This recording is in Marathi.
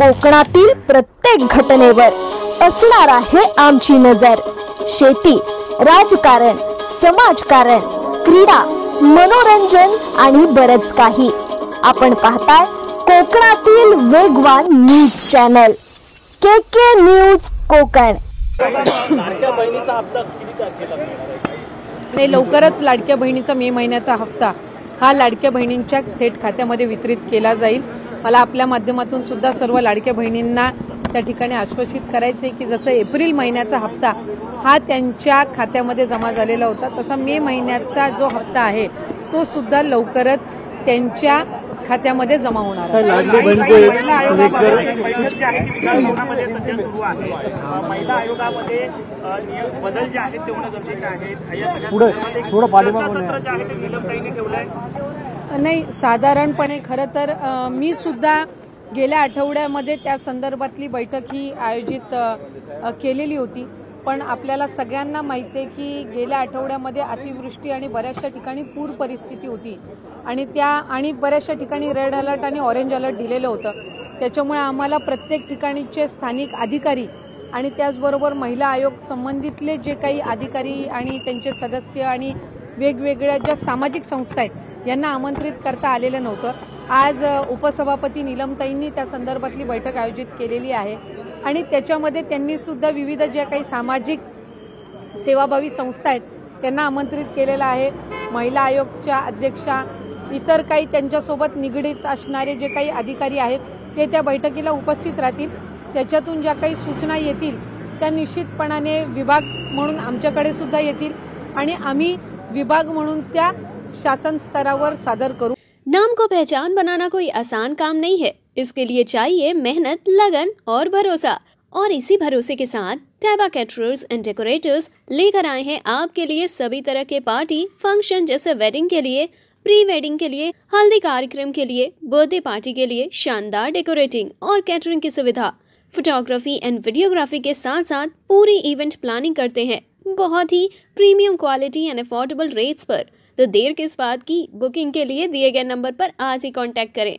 कोकणातील प्रत्येक घटनेवर असणार आहे आमची नजर। शेती, राजकारण, समाजकारण, क्रीडा, मनोरंजन आणि बरच काही। आपण पाहताय कोकणातील वेगवान news channel KK news Konkan. लाडक्या बहिणीचा हप्ता किती तारखेला नाही, लवकरच लाडक्या बहिणीचा मे महिन्याचा हप्ता हा लाडक्या बहिणींच्या थेट खात्यामध्ये वितरित केला जाईल। मला आपल्या माध्यमातून सुद्धा सर्व लाडक्या बहिणींना त्या ठिकाणी आश्वासित करायचे की जसं एप्रिल महिन्याचा हप्ता हा त्यांच्या खात्यामध्ये जमा झालेला होता, तसा मे महिन्याचा जो हप्ता आहे तो सुद्धा लवकरच त्यांच्या खात्यामध्ये जमा होणार आहे। महिला आयोगामध्ये बदल जे आहेत ते होणं गरजेचे आहेत। नाही, साधारणपणे खरं तर मी सुद्धा गेल्या आठवड्यामध्ये त्या संदर्भातली बैठक ही आयोजित केलेली होती, पण आपल्याला सगळ्यांना माहिती आहे की गेल्या आठवड्यामध्ये अतिवृष्टी आणि बऱ्याचशा ठिकाणी पूर परिस्थिती होती आणि बऱ्याचशा ठिकाणी रेड अलर्ट आणि ऑरेंज अलर्ट दिलेलं होतं। त्याच्यामुळे आम्हाला प्रत्येक ठिकाणीचे स्थानिक अधिकारी आणि त्याचबरोबर महिला आयोग संबंधितले जे काही अधिकारी आणि त्यांचे सदस्य आणि वेगवेगळ्या ज्या सामाजिक संस्था आहेत यांना आमंत्रित करता आलेलं नव्हतं। आज उपसभापती नीलमताईंनी त्या संदर्भातली बैठक आयोजित केलेली आहे आणि त्याच्यामध्ये त्यांनी सुद्धा विविध ज्या काही सामाजिक सेवाभावी संस्था आहेत त्यांना आमंत्रित केलेलं आहे। महिला आयोगच्या अध्यक्षा, इतर काही त्यांच्यासोबत निगडीत असणारे जे काही अधिकारी आहेत ते त्या बैठकीला उपस्थित राहतील। त्याच्यातून ज्या काही सूचना येतील त्या निश्चितपणाने विभाग म्हणून आमच्याकडे सुद्धा येतील आणि आम्ही विभाग म्हणून त्या शासन स्तरावर सादर करू। नाम को पहचान बनाना कोई आसान काम नहीं है। इसके लिए चाहिए मेहनत, लगन और भरोसा। और इसी भरोसे के साथ टैबा कैटरर्स एंड डेकोरेटर्स लेकर आए हैं आपके लिए सभी तरह के पार्टी फंक्शन जैसे वेडिंग के लिए, प्री वेडिंग के लिए, हल्दी कार्यक्रम के लिए, बर्थडे पार्टी के लिए शानदार डेकोरेटिंग और कैटरिंग की सुविधा। फोटोग्राफी एंड वीडियोग्राफी के साथ साथ पूरी इवेंट प्लानिंग करते हैं बहुत ही premium quality and affordable rates पर। तो देर किस बात की, बुकिंग के लिए दिए गए नंबर पर आज ही कांटेक्ट करें।